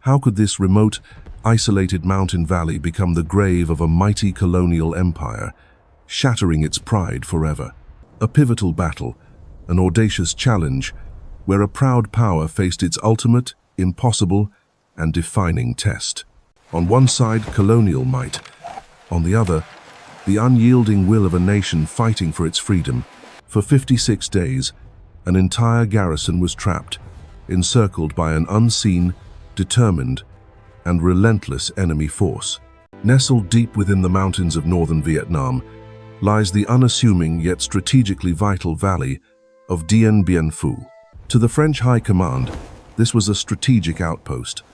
How could this remote, isolated mountain valley become the grave of a mighty colonial empire, shattering its pride forever? A pivotal battle, an audacious challenge, where a proud power faced its ultimate, impossible, and defining test. On one side, colonial might. On the other, the unyielding will of a nation fighting for its freedom. For 56 days, an entire garrison was trapped, encircled by an unseen, determined, and relentless enemy force. Nestled deep within the mountains of northern Vietnam lies the unassuming yet strategically vital valley of Dien Bien Phu. To the French High Command, this was a strategic outpost,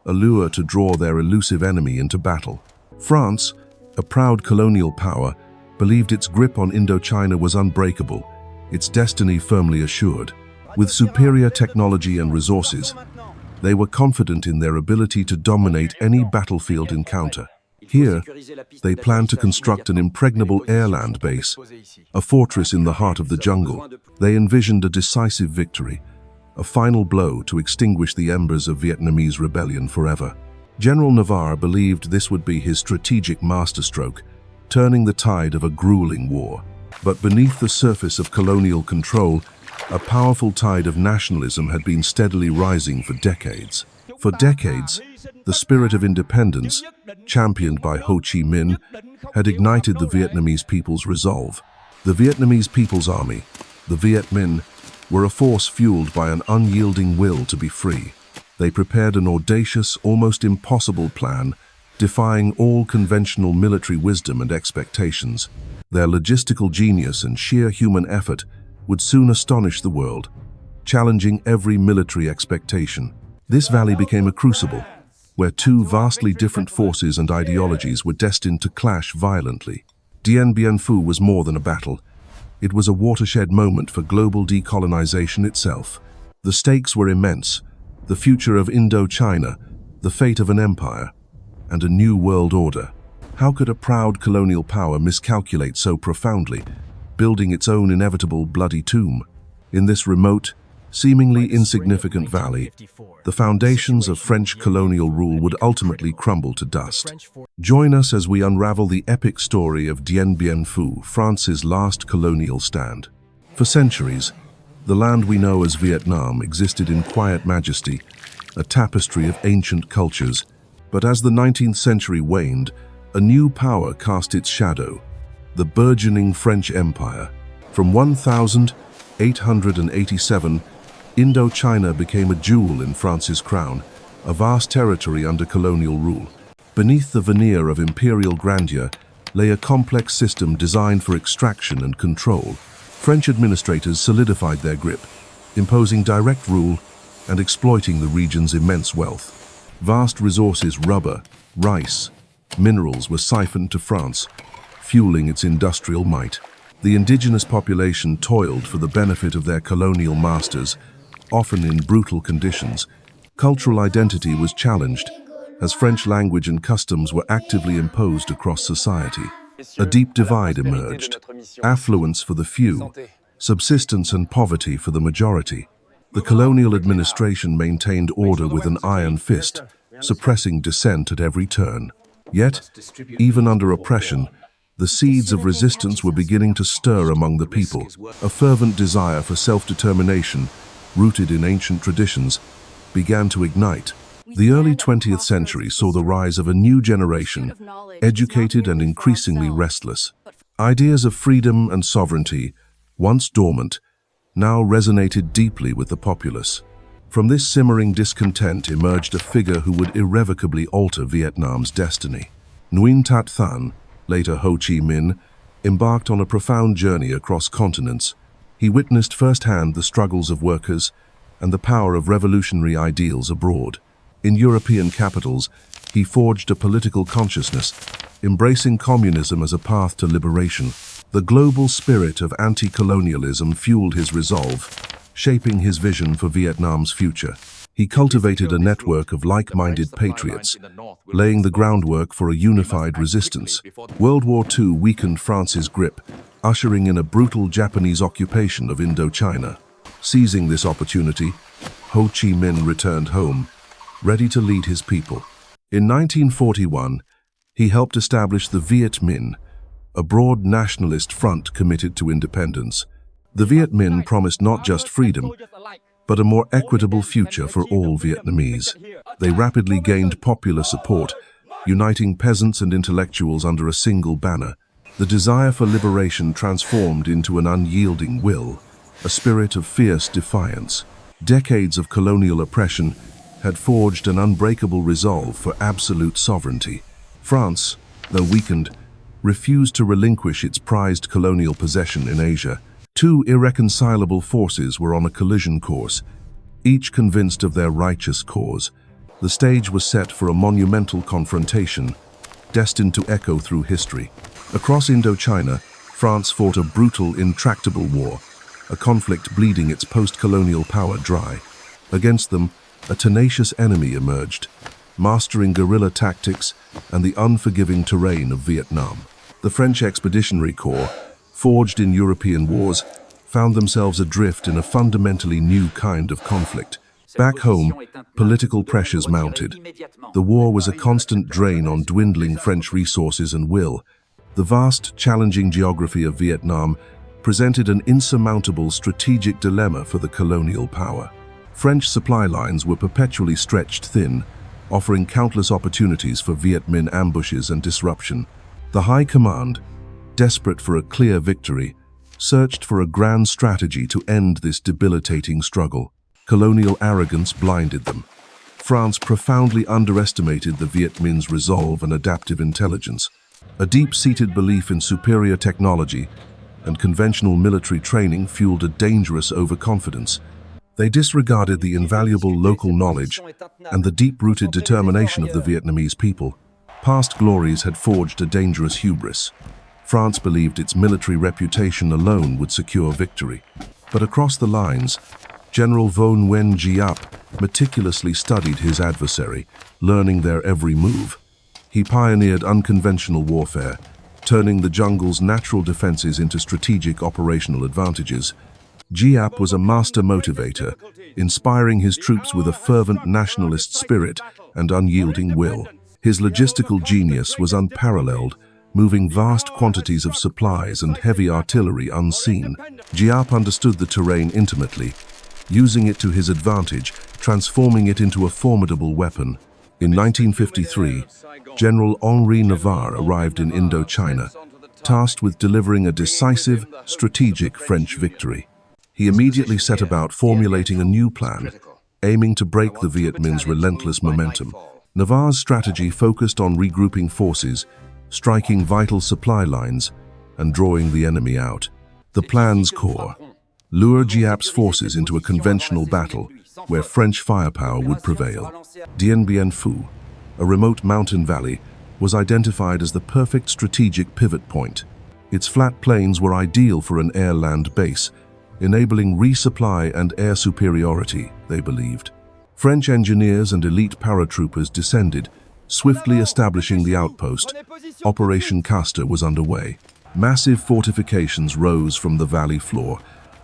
a lure to draw their elusive enemy into battle. France, a proud colonial power, believed its grip on Indochina was unbreakable, its destiny firmly assured. With superior technology and resources, they were confident in their ability to dominate any battlefield encounter. Here, they planned to construct an impregnable airland base, a fortress in the heart of the jungle. They envisioned a decisive victory, a final blow to extinguish the embers of Vietnamese rebellion forever. General Navarre believed this would be his strategic masterstroke, turning the tide of a grueling war. But beneath the surface of colonial control, a powerful tide of nationalism had been steadily rising for decades. For decades, the spirit of independence, championed by Ho Chi Minh, had ignited the Vietnamese people's resolve. The Vietnamese People's Army, the Viet Minh, were a force fueled by an unyielding will to be free. They prepared an audacious, almost impossible plan, defying all conventional military wisdom and expectations. Their logistical genius and sheer human effort would soon astonish the world, challenging every military expectation. This valley became a crucible, where two vastly different forces and ideologies were destined to clash violently. Dien Bien Phu was more than a battle. It was a watershed moment for global decolonization itself. The stakes were immense: the future of Indochina, the fate of an empire, and a new world order. How could a proud colonial power miscalculate so profoundly, building its own inevitable bloody tomb? In this remote, seemingly insignificant valley, the foundations of French colonial rule would ultimately crumble to dust. Join us as we unravel the epic story of Dien Bien Phu, France's last colonial stand. For centuries, the land we know as Vietnam existed in quiet majesty, a tapestry of ancient cultures. But as the 19th century waned, a new power cast its shadow: the burgeoning French Empire. From 1887, Indochina became a jewel in France's crown, a vast territory under colonial rule. Beneath the veneer of imperial grandeur lay a complex system designed for extraction and control. French administrators solidified their grip, imposing direct rule and exploiting the region's immense wealth. Vast resources, rubber, rice, minerals were siphoned to France, fueling its industrial might. The indigenous population toiled for the benefit of their colonial masters, often in brutal conditions. Cultural identity was challenged, as French language and customs were actively imposed across society. A deep divide emerged: affluence for the few, subsistence and poverty for the majority. The colonial administration maintained order with an iron fist, suppressing dissent at every turn. Yet, even under oppression, the seeds of resistance were beginning to stir among the people. A fervent desire for self-determination, rooted in ancient traditions, began to ignite. The early 20th century saw the rise of a new generation, educated and increasingly restless. Ideas of freedom and sovereignty, once dormant, now resonated deeply with the populace. From this simmering discontent emerged a figure who would irrevocably alter Vietnam's destiny. Nguyen Tat Thanh, later Ho Chi Minh, embarked on a profound journey across continents. He witnessed firsthand the struggles of workers and the power of revolutionary ideals abroad. In European capitals, he forged a political consciousness, embracing communism as a path to liberation. The global spirit of anti-colonialism fueled his resolve, shaping his vision for Vietnam's future. He cultivated a network of like-minded patriots, laying the groundwork for a unified resistance. World War II weakened France's grip, ushering in a brutal Japanese occupation of Indochina. Seizing this opportunity, Ho Chi Minh returned home, ready to lead his people. In 1941, he helped establish the Viet Minh, a broad nationalist front committed to independence. The Viet Minh promised not just freedom, but a more equitable future for all Vietnamese. They rapidly gained popular support, uniting peasants and intellectuals under a single banner. The desire for liberation transformed into an unyielding will, a spirit of fierce defiance. Decades of colonial oppression had forged an unbreakable resolve for absolute sovereignty. France, though weakened, refused to relinquish its prized colonial possession in Asia. Two irreconcilable forces were on a collision course, each convinced of their righteous cause. The stage was set for a monumental confrontation, destined to echo through history. Across Indochina, France fought a brutal, intractable war, a conflict bleeding its post-colonial power dry. Against them, a tenacious enemy emerged, mastering guerrilla tactics and the unforgiving terrain of Vietnam. The French Expeditionary Corps, forged in European wars, found themselves adrift in a fundamentally new kind of conflict. Back home, political pressures mounted. The war was a constant drain on dwindling French resources and will. The vast, challenging geography of Vietnam presented an insurmountable strategic dilemma for the colonial power. French supply lines were perpetually stretched thin, offering countless opportunities for Viet Minh ambushes and disruption. The High Command, desperate for a clear victory, searched for a grand strategy to end this debilitating struggle. Colonial arrogance blinded them. France profoundly underestimated the Viet Minh's resolve and adaptive intelligence. A deep-seated belief in superior technology and conventional military training fueled a dangerous overconfidence. They disregarded the invaluable local knowledge and the deep-rooted determination of the Vietnamese people. Past glories had forged a dangerous hubris. France believed its military reputation alone would secure victory. But across the lines, General Vo Nguyen Giap meticulously studied his adversary, learning their every move. He pioneered unconventional warfare, turning the jungle's natural defenses into strategic operational advantages. Giap was a master motivator, inspiring his troops with a fervent nationalist spirit and unyielding will. His logistical genius was unparalleled, moving vast quantities of supplies and heavy artillery unseen. Giap understood the terrain intimately, using it to his advantage, transforming it into a formidable weapon. In 1953, General Henri Navarre arrived in Indochina, tasked with delivering a decisive, strategic French victory. He immediately set about formulating a new plan, aiming to break the Viet Minh's relentless momentum. Navarre's strategy focused on regrouping forces, striking vital supply lines, and drawing the enemy out. The plan's core: lure Giap's forces into a conventional battle where French firepower would prevail. Dien Bien Phu, a remote mountain valley, was identified as the perfect strategic pivot point. Its flat plains were ideal for an air-land base, enabling resupply and air superiority, they believed. French engineers and elite paratroopers descended, swiftly establishing the outpost. Operation Castor was underway. Massive fortifications rose from the valley floor,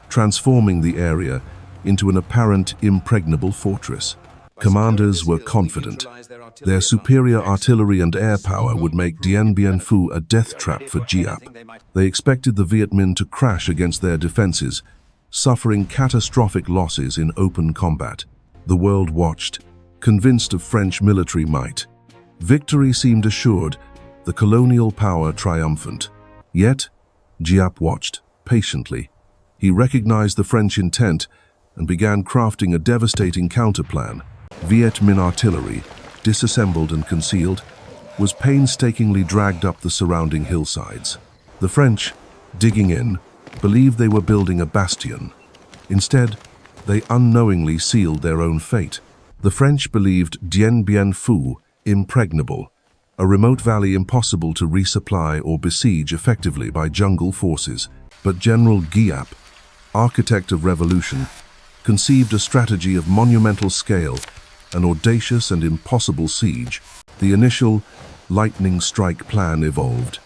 transforming the area into an apparent impregnable fortress. Commanders were confident. Their superior artillery and air power would make Dien Bien Phu a death trap for Giap. They expected the Viet Minh to crash against their defenses, suffering catastrophic losses in open combat. The world watched, convinced of French military might. Victory seemed assured, the colonial power triumphant. Yet, Giap watched, patiently. He recognized the French intent and began crafting a devastating counterplan. Viet Minh artillery, disassembled and concealed, was painstakingly dragged up the surrounding hillsides. The French, digging in, believed they were building a bastion. Instead, they unknowingly sealed their own fate. The French believed Dien Bien Phu impregnable, a remote valley impossible to resupply or besiege effectively by jungle forces. But General Giap, architect of revolution, conceived a strategy of monumental scale, an audacious and impossible siege. The initial lightning strike plan evolved.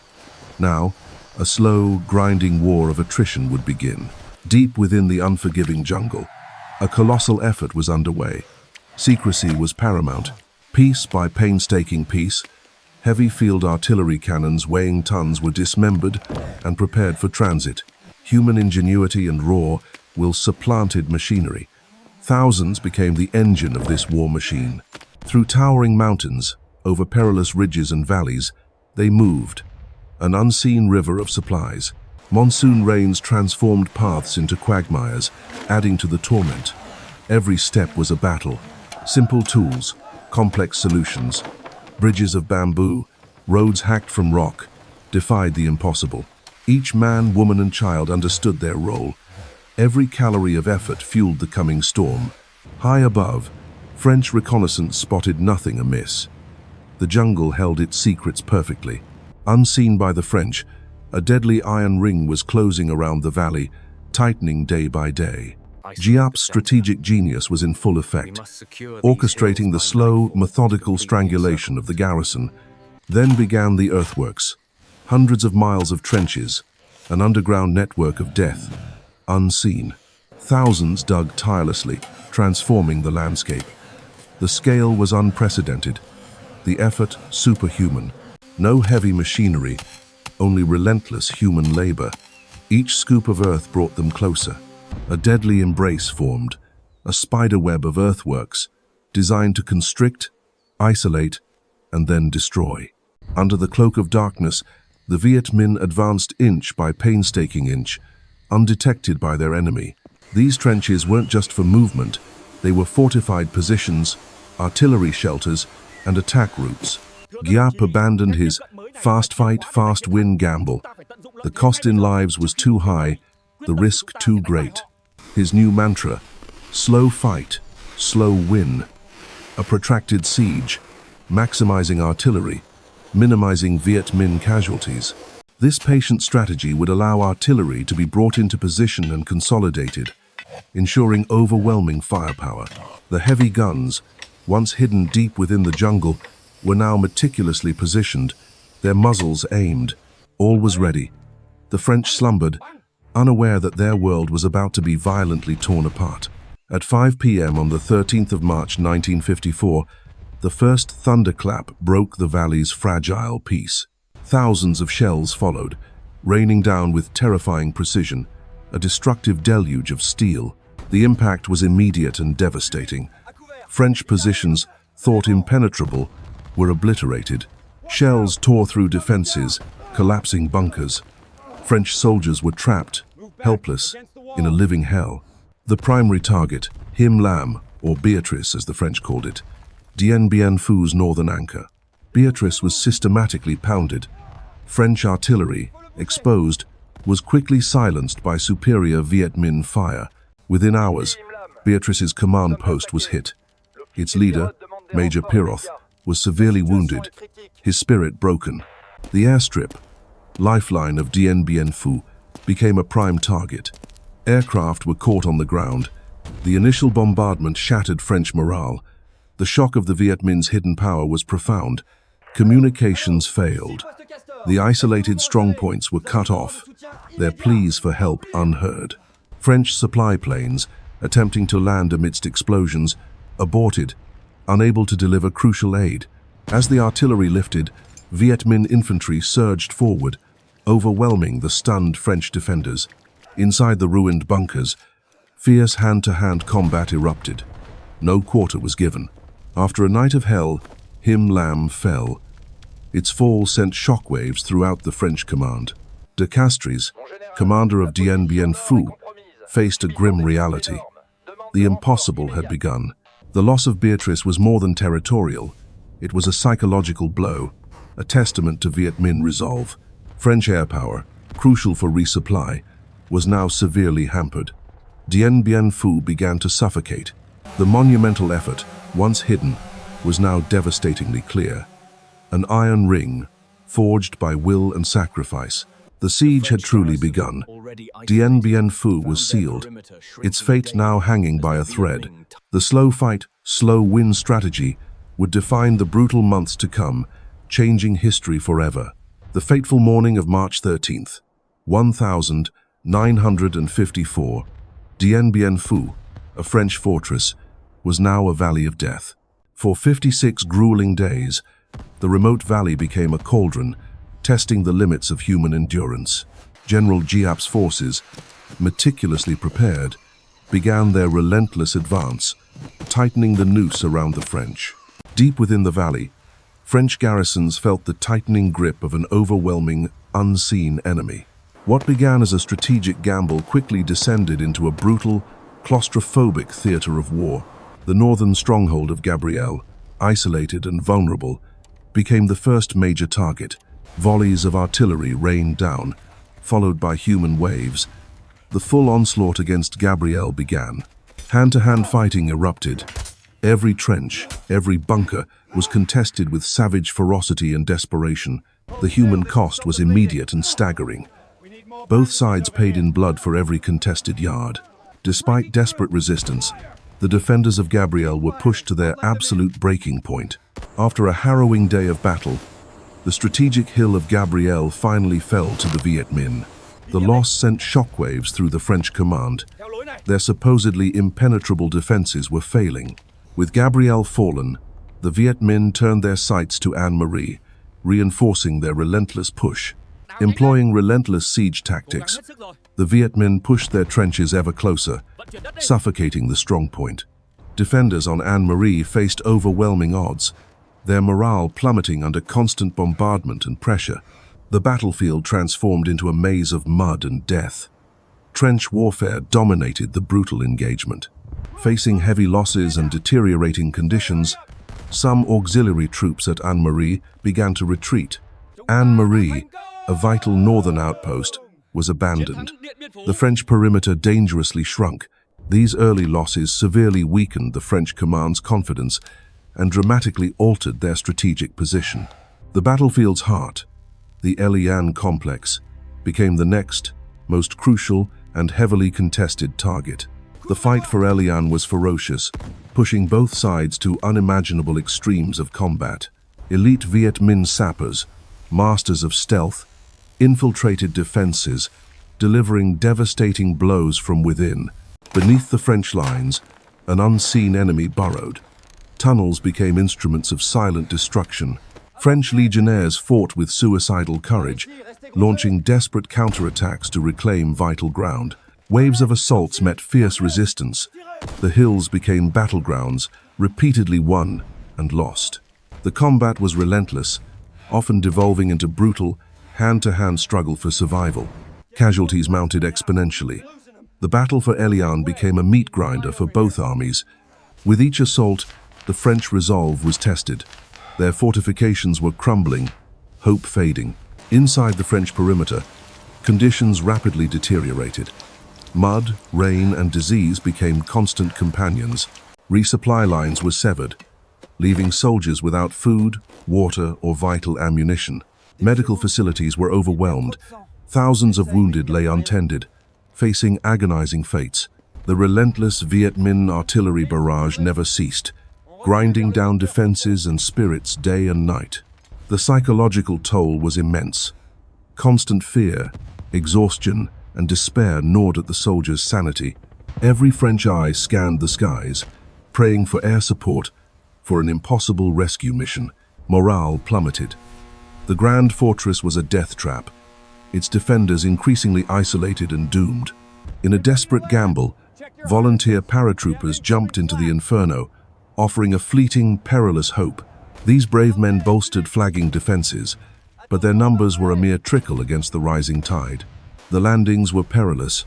Now, a slow, grinding war of attrition would begin. Deep within the unforgiving jungle, a colossal effort was underway. Secrecy was paramount. Piece by painstaking piece, heavy field artillery cannons weighing tons were dismembered and prepared for transit. Human ingenuity and raw will supplanted machinery. Thousands became the engine of this war machine. Through towering mountains, over perilous ridges and valleys, they moved, an unseen river of supplies. Monsoon rains transformed paths into quagmires, adding to the torment. Every step was a battle. Simple tools, complex solutions, bridges of bamboo, roads hacked from rock, defied the impossible. Each man, woman, and child understood their role. Every calorie of effort fueled the coming storm. High above, French reconnaissance spotted nothing amiss. The jungle held its secrets perfectly. Unseen by the French, a deadly iron ring was closing around the valley, tightening day by day. Giap's strategic genius was in full effect, orchestrating the slow, methodical strangulation of the garrison. Then began the earthworks. Hundreds of miles of trenches, an underground network of death, unseen. Thousands dug tirelessly, transforming the landscape. The scale was unprecedented, the effort superhuman. No heavy machinery, only relentless human labor. Each scoop of earth brought them closer. A deadly embrace formed, a spiderweb of earthworks, designed to constrict, isolate, and then destroy. Under the cloak of darkness, the Viet Minh advanced inch by painstaking inch, undetected by their enemy. These trenches weren't just for movement, they were fortified positions, artillery shelters, and attack routes. Giap abandoned his fast fight, fast win gamble. The cost in lives was too high, the risk too great. His new mantra, slow fight, slow win. A protracted siege, maximizing artillery, minimizing Viet Minh casualties. This patient strategy would allow artillery to be brought into position and consolidated, ensuring overwhelming firepower. The heavy guns, once hidden deep within the jungle, were now meticulously positioned, their muzzles aimed. All was ready. The French slumbered, unaware that their world was about to be violently torn apart. At 5 p.m. on the 13th of March 1954, the first thunderclap broke the valley's fragile peace. Thousands of shells followed, raining down with terrifying precision, a destructive deluge of steel. The impact was immediate and devastating. French positions, thought impenetrable, were obliterated. Shells tore through defenses, collapsing bunkers. French soldiers were trapped, helpless, in a living hell. The primary target, Him Lam, or Beatrice as the French called it, Dien Bien Phu's northern anchor. Beatrice was systematically pounded. French artillery, exposed, was quickly silenced by superior Viet Minh fire. Within hours, Beatrice's command post was hit. Its leader, Major Piroth, was severely wounded, his spirit broken. The airstrip, lifeline of Dien Bien Phu, became a prime target. Aircraft were caught on the ground. The initial bombardment shattered French morale. The shock of the Viet Minh's hidden power was profound. Communications failed. The isolated strongpoints were cut off, their pleas for help unheard. French supply planes, attempting to land amidst explosions, aborted, unable to deliver crucial aid. As the artillery lifted, Viet Minh infantry surged forward, overwhelming the stunned French defenders. Inside the ruined bunkers, fierce hand-to-hand combat erupted. No quarter was given. After a night of hell, Him Lam fell. Its fall sent shockwaves throughout the French command. De Castries, commander of Dien Bien Phu, faced a grim reality. The impossible had begun. The loss of Beatrice was more than territorial. It was a psychological blow, a testament to Viet Minh resolve. French air power, crucial for resupply, was now severely hampered. Dien Bien Phu began to suffocate. The monumental effort, once hidden, was now devastatingly clear. An iron ring, forged by will and sacrifice. The siege had truly begun. Dien Bien Phu was sealed, its fate now hanging by a thread. The slow fight, slow win strategy would define the brutal months to come, changing history forever. The fateful morning of March 13th, 1954, Dien Bien Phu, a French fortress, was now a valley of death. For 56 grueling days, the remote valley became a cauldron, testing the limits of human endurance. General Giap's forces, meticulously prepared, began their relentless advance, tightening the noose around the French. Deep within the valley, French garrisons felt the tightening grip of an overwhelming, unseen enemy. What began as a strategic gamble quickly descended into a brutal, claustrophobic theater of war. The northern stronghold of Gabriel, isolated and vulnerable, became the first major target. Volleys of artillery rained down, followed by human waves. The full onslaught against Gabriel began. Hand-to-hand fighting erupted. Every trench, every bunker was contested with savage ferocity and desperation. The human cost was immediate and staggering. Both sides paid in blood for every contested yard. Despite desperate resistance, the defenders of Gabriel were pushed to their absolute breaking point. After a harrowing day of battle, the strategic hill of Gabriel finally fell to the Viet Minh. The loss sent shockwaves through the French command. Their supposedly impenetrable defenses were failing. With Gabriel fallen, the Viet Minh turned their sights to An Marie, reinforcing their relentless push. Employing relentless siege tactics, the Viet Minh pushed their trenches ever closer, suffocating the strongpoint. Defenders on An Marie faced overwhelming odds, their morale plummeting under constant bombardment and pressure. The battlefield transformed into a maze of mud and death. Trench warfare dominated the brutal engagement. Facing heavy losses and deteriorating conditions, some auxiliary troops at An Marie began to retreat. An Marie, a vital northern outpost, was abandoned. The French perimeter dangerously shrunk. These early losses severely weakened the French command's confidence and dramatically altered their strategic position. The battlefield's heart, the Elian complex, became the next, most crucial and heavily contested target. The fight for Elian was ferocious, pushing both sides to unimaginable extremes of combat. Elite Viet Minh sappers, masters of stealth, infiltrated defenses, delivering devastating blows from within. Beneath the French lines, an unseen enemy burrowed. Tunnels became instruments of silent destruction. French legionnaires fought with suicidal courage, launching desperate counterattacks to reclaim vital ground. Waves of assaults met fierce resistance. The hills became battlegrounds, repeatedly won and lost. The combat was relentless, often devolving into brutal, hand-to-hand struggle for survival. Casualties mounted exponentially. The battle for Elian became a meat grinder for both armies. With each assault, the French resolve was tested. Their fortifications were crumbling, hope fading. Inside the French perimeter, conditions rapidly deteriorated. Mud, rain, and disease became constant companions. Resupply lines were severed, leaving soldiers without food, water, or vital ammunition. Medical facilities were overwhelmed. Thousands of wounded lay untended, facing agonizing fates. The relentless Viet Minh artillery barrage never ceased, grinding down defenses and spirits day and night. The psychological toll was immense. Constant fear, exhaustion, and despair gnawed at the soldiers' sanity. Every French eye scanned the skies, praying for air support for an impossible rescue mission. Morale plummeted. The Grand Fortress was a death trap, its defenders increasingly isolated and doomed. In a desperate gamble, volunteer paratroopers jumped into the inferno, offering a fleeting, perilous hope. These brave men bolstered flagging defenses, but their numbers were a mere trickle against the rising tide. The landings were perilous,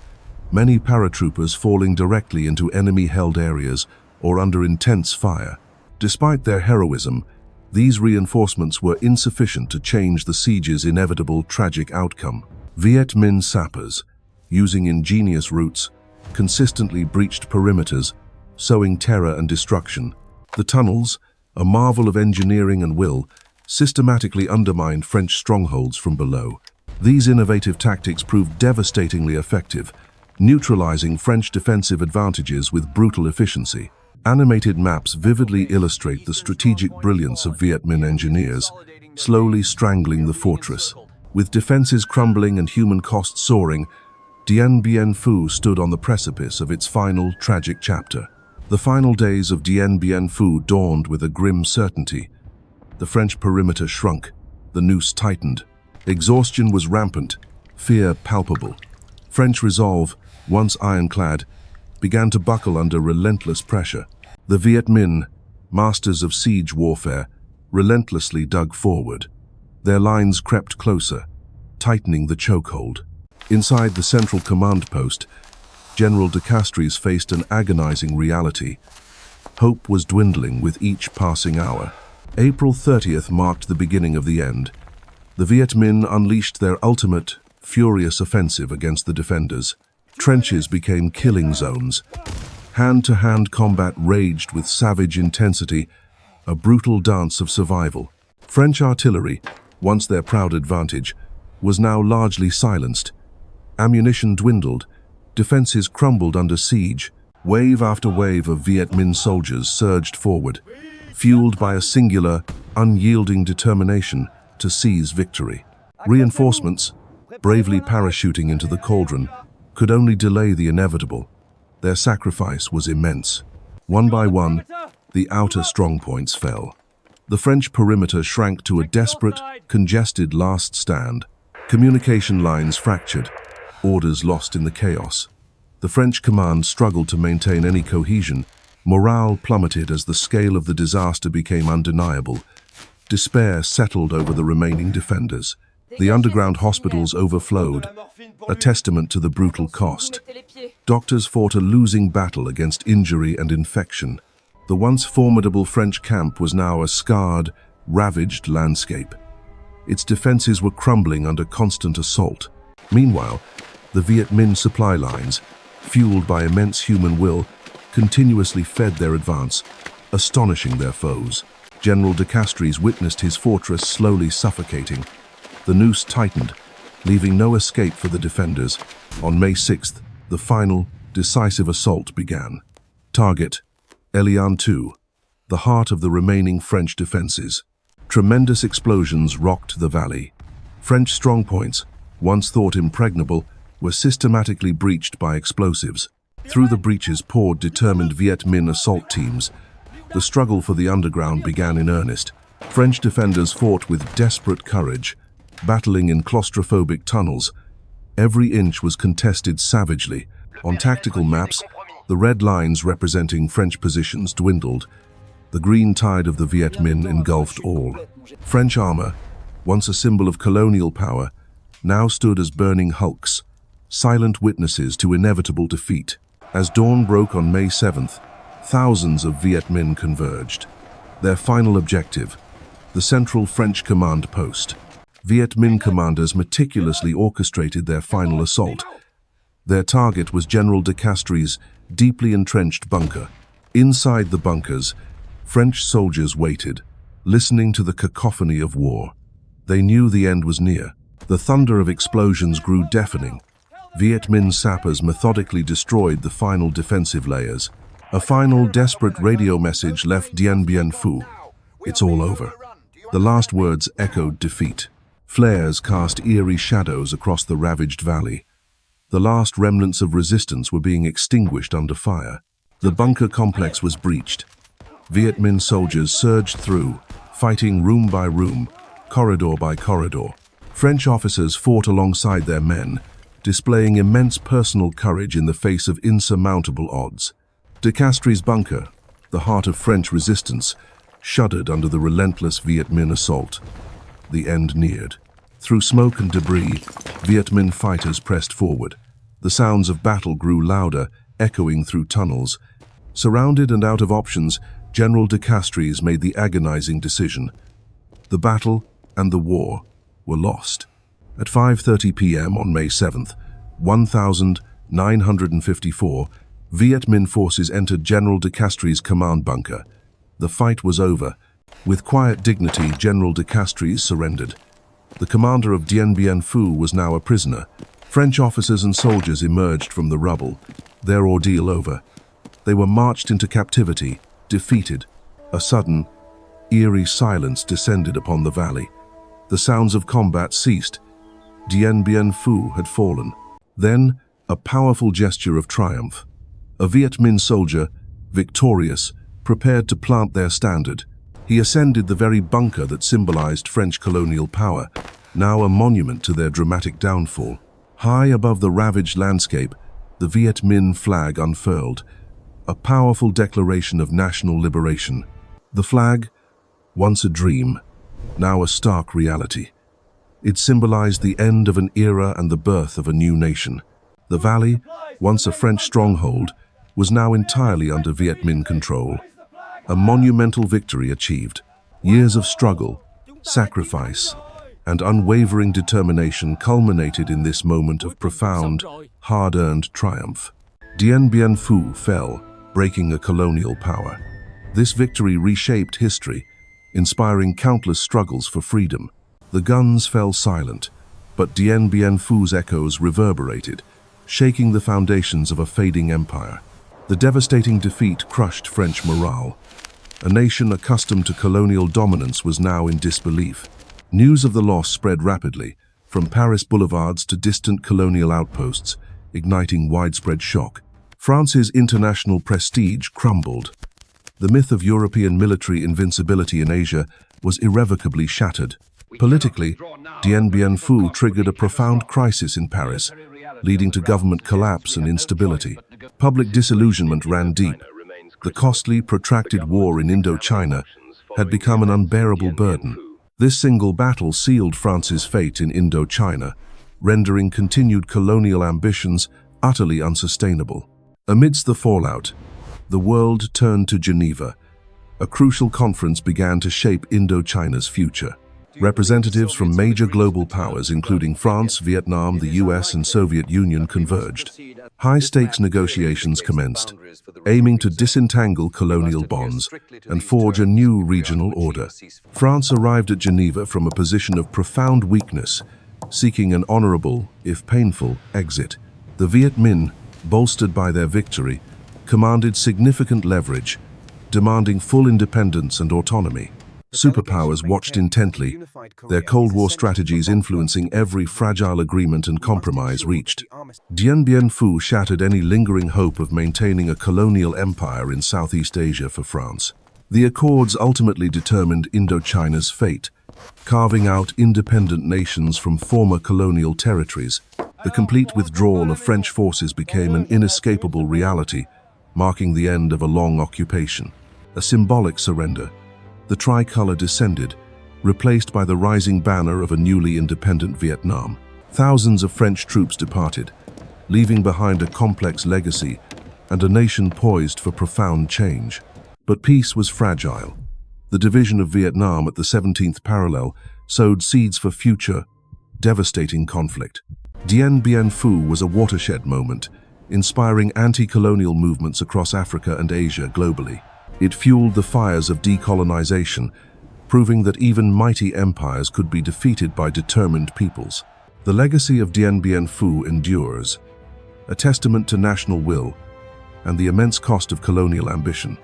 many paratroopers falling directly into enemy-held areas or under intense fire. Despite their heroism, these reinforcements were insufficient to change the siege's inevitable tragic outcome. Viet Minh sappers, using ingenious routes, consistently breached perimeters, sowing terror and destruction. The tunnels, a marvel of engineering and will, systematically undermined French strongholds from below. These innovative tactics proved devastatingly effective, neutralizing French defensive advantages with brutal efficiency. Animated maps vividly illustrate the strategic brilliance of Viet Minh engineers, slowly strangling the fortress. With defenses crumbling and human costs soaring, Dien Bien Phu stood on the precipice of its final tragic chapter. The final days of Dien Bien Phu dawned with a grim certainty. The French perimeter shrunk, the noose tightened. Exhaustion was rampant, fear palpable. French resolve, once ironclad, began to buckle under relentless pressure. The Viet Minh, masters of siege warfare, relentlessly dug forward. Their lines crept closer, tightening the chokehold. Inside the central command post, General de Castries faced an agonizing reality. Hope was dwindling with each passing hour. April 30th marked the beginning of the end. The Viet Minh unleashed their ultimate, furious offensive against the defenders. Trenches became killing zones. Hand-to-hand combat raged with savage intensity, a brutal dance of survival. French artillery, once their proud advantage, was now largely silenced. Ammunition dwindled, defenses crumbled under siege. Wave after wave of Viet Minh soldiers surged forward, fueled by a singular, unyielding determination to seize victory. Reinforcements, bravely parachuting into the cauldron, could only delay the inevitable. Their sacrifice was immense. One by one, the outer strongpoints fell. The French perimeter shrank to a desperate, congested last stand. Communication lines fractured, orders lost in the chaos. The French command struggled to maintain any cohesion. Morale plummeted as the scale of the disaster became undeniable. Despair settled over the remaining defenders. The underground hospitals overflowed, a testament to the brutal cost. Doctors fought a losing battle against injury and infection. The once formidable French camp was now a scarred, ravaged landscape. Its defenses were crumbling under constant assault. Meanwhile, the Viet Minh supply lines, fueled by immense human will, continuously fed their advance, astonishing their foes. General de Castries witnessed his fortress slowly suffocating. The noose tightened, leaving no escape for the defenders. On May 6th, the final, decisive assault began. Target: Elian II, the heart of the remaining French defenses. Tremendous explosions rocked the valley. French strongpoints, once thought impregnable, were systematically breached by explosives. Through the breaches poured determined Viet Minh assault teams. The struggle for the underground began in earnest. French defenders fought with desperate courage, battling in claustrophobic tunnels. Every inch was contested savagely. On tactical maps, the red lines representing French positions dwindled. The green tide of the Viet Minh engulfed all. French armor, once a symbol of colonial power, now stood as burning hulks, silent witnesses to inevitable defeat. As dawn broke on May 7th, thousands of Viet Minh converged. Their final objective, the central French command post. Viet Minh commanders meticulously orchestrated their final assault. Their target was General de Castries' deeply entrenched bunker. Inside the bunkers, French soldiers waited, listening to the cacophony of war. They knew the end was near. The thunder of explosions grew deafening. Viet Minh sappers methodically destroyed the final defensive layers. A final, desperate radio message left Dien Bien Phu. It's all over. The last words echoed defeat. Flares cast eerie shadows across the ravaged valley. The last remnants of resistance were being extinguished under fire. The bunker complex was breached. Viet Minh soldiers surged through, fighting room by room, corridor by corridor. French officers fought alongside their men, displaying immense personal courage in the face of insurmountable odds. De Castries' bunker, the heart of French resistance, shuddered under the relentless Viet Minh assault. The end neared. Through smoke and debris, Viet Minh fighters pressed forward. The sounds of battle grew louder, echoing through tunnels. Surrounded and out of options, General de Castries made the agonizing decision. The battle and the war were lost. At 5:30 p.m. on May 7th, 1954, Viet Minh forces entered General de Castries' command bunker. The fight was over. With quiet dignity, General de Castries surrendered. The commander of Dien Bien Phu was now a prisoner. French officers and soldiers emerged from the rubble, their ordeal over. They were marched into captivity, defeated. A sudden, eerie silence descended upon the valley. The sounds of combat ceased. Dien Bien Phu had fallen. Then, a powerful gesture of triumph. A Viet Minh soldier, victorious, prepared to plant their standard. He ascended the very bunker that symbolized French colonial power, now a monument to their dramatic downfall. High above the ravaged landscape, the Viet Minh flag unfurled, a powerful declaration of national liberation. The flag, once a dream, now a stark reality. It symbolized the end of an era and the birth of a new nation. The valley, once a French stronghold, was now entirely under Viet Minh control. A monumental victory achieved. Years of struggle, sacrifice, and unwavering determination culminated in this moment of profound, hard-earned triumph. Dien Bien Phu fell, breaking a colonial power. This victory reshaped history, inspiring countless struggles for freedom. The guns fell silent, but Dien Bien Phu's echoes reverberated, shaking the foundations of a fading empire. The devastating defeat crushed French morale. A nation accustomed to colonial dominance was now in disbelief. News of the loss spread rapidly, from Paris boulevards to distant colonial outposts, igniting widespread shock. France's international prestige crumbled. The myth of European military invincibility in Asia was irrevocably shattered. Politically, Dien Bien Phu triggered a profound crisis in Paris, leading to government collapse and instability. Public disillusionment ran deep. The costly, protracted war in Indochina had become an unbearable burden. This single battle sealed France's fate in Indochina, rendering continued colonial ambitions utterly unsustainable. Amidst the fallout, the world turned to Geneva. A crucial conference began to shape Indochina's future. Representatives from major global powers, including France, Vietnam, the US, and Soviet Union, converged. High-stakes negotiations commenced, aiming to disentangle colonial bonds and forge a new regional order. France arrived at Geneva from a position of profound weakness, seeking an honorable, if painful, exit. The Viet Minh, bolstered by their victory, commanded significant leverage, demanding full independence and autonomy. Superpowers watched intently, their Cold War strategies influencing every fragile agreement and compromise reached. Dien Bien Phu shattered any lingering hope of maintaining a colonial empire in Southeast Asia for France. The accords ultimately determined Indochina's fate, carving out independent nations from former colonial territories. The complete withdrawal of French forces became an inescapable reality, marking the end of a long occupation. A symbolic surrender. The tricolor descended, replaced by the rising banner of a newly independent Vietnam. Thousands of French troops departed, leaving behind a complex legacy and a nation poised for profound change. But peace was fragile. The division of Vietnam at the 17th parallel sowed seeds for future, devastating conflict. Dien Bien Phu was a watershed moment, inspiring anti-colonial movements across Africa and Asia globally. It fueled the fires of decolonization, proving that even mighty empires could be defeated by determined peoples. The legacy of Dien Bien Phu endures, a testament to national will and the immense cost of colonial ambition.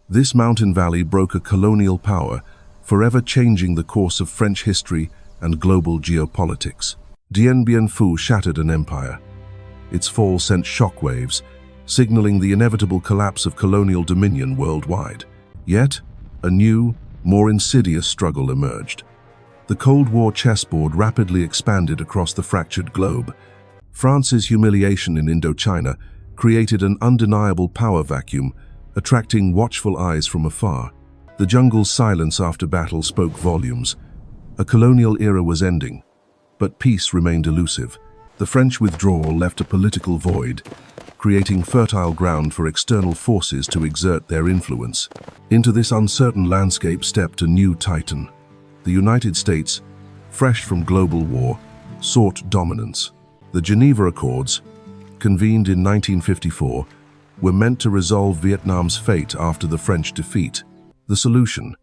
This mountain valley broke a colonial power, forever changing the course of French history and global geopolitics. Dien Bien Phu shattered an empire. Its fall sent shockwaves, signaling the inevitable collapse of colonial dominion worldwide. Yet, a new, more insidious struggle emerged. The Cold War chessboard rapidly expanded across the fractured globe. France's humiliation in Indochina created an undeniable power vacuum, attracting watchful eyes from afar. The jungle's silence after battle spoke volumes. A colonial era was ending, but peace remained elusive. The French withdrawal left a political void, creating fertile ground for external forces to exert their influence. Into this uncertain landscape stepped a new titan. The United States, fresh from global war, sought dominance. The Geneva Accords, convened in 1954, were meant to resolve Vietnam's fate after the French defeat. The solution: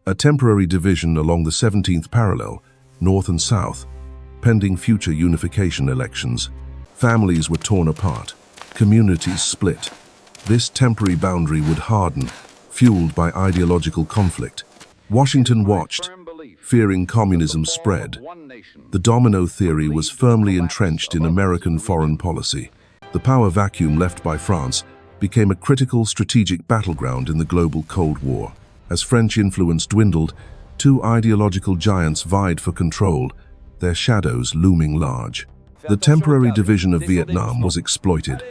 a temporary division along the 17th parallel, north and south, pending future unification elections. Families were torn apart, communities split. This temporary boundary would harden, fueled by ideological conflict. Washington watched, fearing communism's spread. The domino theory was firmly entrenched in American foreign policy. The power vacuum left by France became a critical strategic battleground in the global Cold War. As French influence dwindled, two ideological giants vied for control, their shadows looming large. The temporary division of Vietnam was exploited,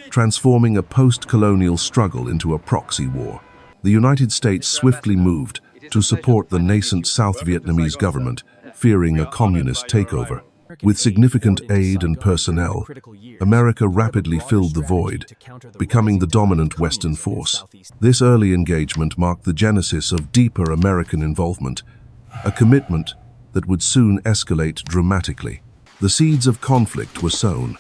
transforming a post-colonial struggle into a proxy war. The United States swiftly moved to support the nascent South Vietnamese government, fearing a communist takeover. With significant aid and personnel, America rapidly filled the void, becoming the dominant Western force. This early engagement marked the genesis of deeper American involvement, a commitment that would soon escalate dramatically. The seeds of conflict were sown.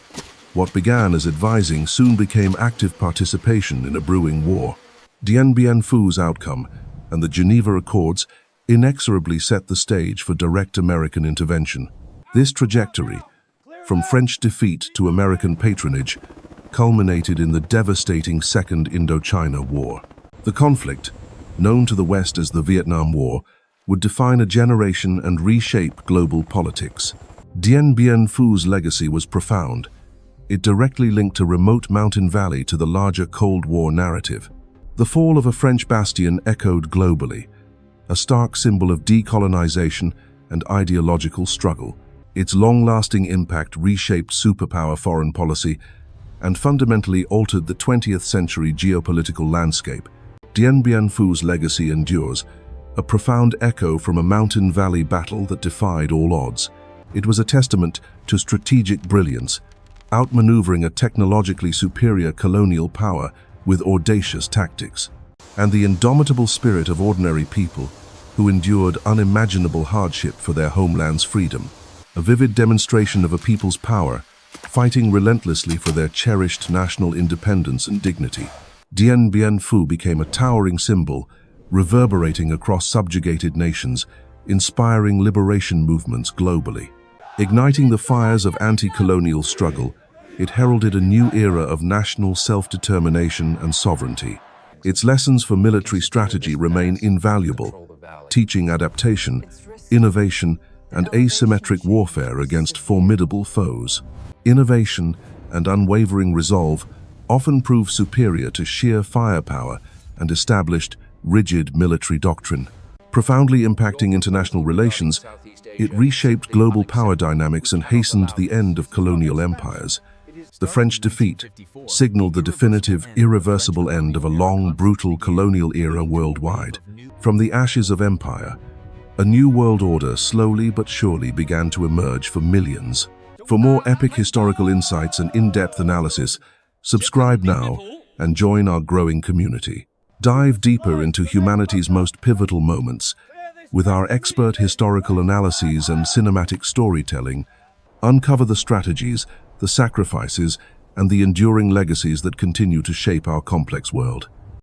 What began as advising soon became active participation in a brewing war. Dien Bien Phu's outcome and the Geneva Accords inexorably set the stage for direct American intervention. This trajectory, from French defeat to American patronage, culminated in the devastating Second Indochina War. The conflict, known to the West as the Vietnam War, would define a generation and reshape global politics. Dien Bien Phu's legacy was profound. It directly linked a remote mountain valley to the larger Cold War narrative. The fall of a French bastion echoed globally, a stark symbol of decolonization and ideological struggle. Its long-lasting impact reshaped superpower foreign policy and fundamentally altered the 20th century geopolitical landscape. Dien Bien Phu's legacy endures, a profound echo from a mountain valley battle that defied all odds. It was a testament to strategic brilliance, outmaneuvering a technologically superior colonial power with audacious tactics, and the indomitable spirit of ordinary people who endured unimaginable hardship for their homeland's freedom. A vivid demonstration of a people's power, fighting relentlessly for their cherished national independence and dignity. Dien Bien Phu became a towering symbol, reverberating across subjugated nations, inspiring liberation movements globally. Igniting the fires of anti-colonial struggle, it heralded a new era of national self-determination and sovereignty. Its lessons for military strategy remain invaluable, teaching adaptation, innovation, and asymmetric warfare against formidable foes. Innovation and unwavering resolve often prove superior to sheer firepower and established, rigid military doctrine. Profoundly impacting international relations, it reshaped global power dynamics and hastened the end of colonial empires. The French defeat signaled the definitive, irreversible end of a long, brutal colonial era worldwide. From the ashes of empire, a new world order slowly but surely began to emerge for millions. For more epic historical insights and in-depth analysis, subscribe now and join our growing community. Dive deeper into humanity's most pivotal moments. With our expert historical analyses and cinematic storytelling, uncover the strategies, the sacrifices, and the enduring legacies that continue to shape our complex world.